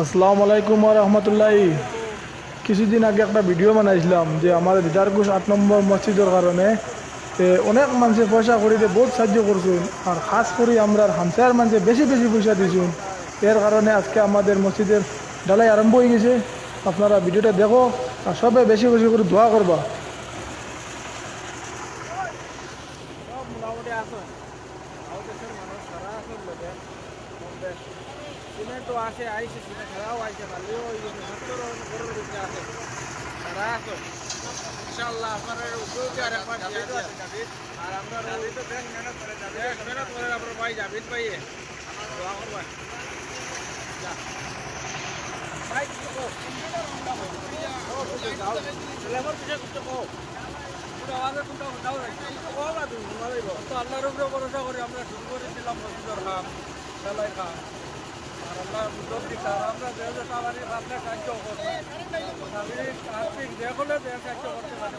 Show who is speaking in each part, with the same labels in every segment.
Speaker 1: আসসালামু আলাইকুম রহমতুল্লাহি। কিছুদিন আগে একটা ভিডিও বানাইছিলাম যে আমাদের দিদারকুশ 8 নম্বর মসজিদের কারণে অনেক মানুষে পয়সা করিতে বহুত সাহায্য করছুন, আর খাস করে আমরা হামসায়ার মানুষে বেশি বেশি পয়সা দিছুন। এর কারণে আজকে আমাদের মসজিদের ঢালাই আরম্ভ হয়ে গেছে। আপনারা ভিডিওটা দেখো আর সবাই বেশি বেশি করে দোয়া করবা।
Speaker 2: মোটামুটি আসুন দেশের মানুষ সারা আসুন লোকে সিমেন্টও আসে আইসে সিমেন্ট ছাড়াও আইসে ভালোও গরুর দিকে আসে সারা আসুন ইনশাল্লাহ আপনার উদ্যোগে আর একবার আর আমরা তো ব্যাংক মেহনত করে আপনার ভাই জাবিদ ভাইয়ে দোয়া করবেন ভাই আল্লাহর উপরে ভরসা করে আমরা শুরু করেছিলাম মসজিদের খাম সেলাই খাম আর আল্লাহ উদ্যোগ দিচ্ছে আর আমরা যে সবারই আপনার সাহায্য করবো আর্থিক যে হলে সাহায্য করতে পারে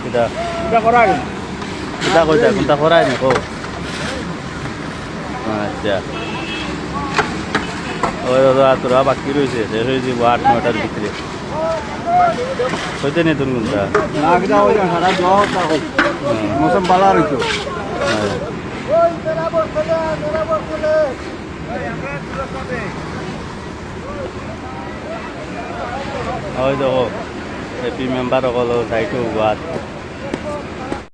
Speaker 3: এটা করা আগে এটা কইতা কোনটা করাই নি কো আচ্ছা ওই দাদা তোরা বাকি রয়েছে শেষ হয়ে যাব 8-9টার ভিতরে হইতে নেই তোর কোনটা
Speaker 2: লাগদা ওই সারা দোয়া করতে মৌসুম ভালো রইছো
Speaker 3: ওই দেখো হ্যাপি মেম্বার সকল যাইতো গোয়াত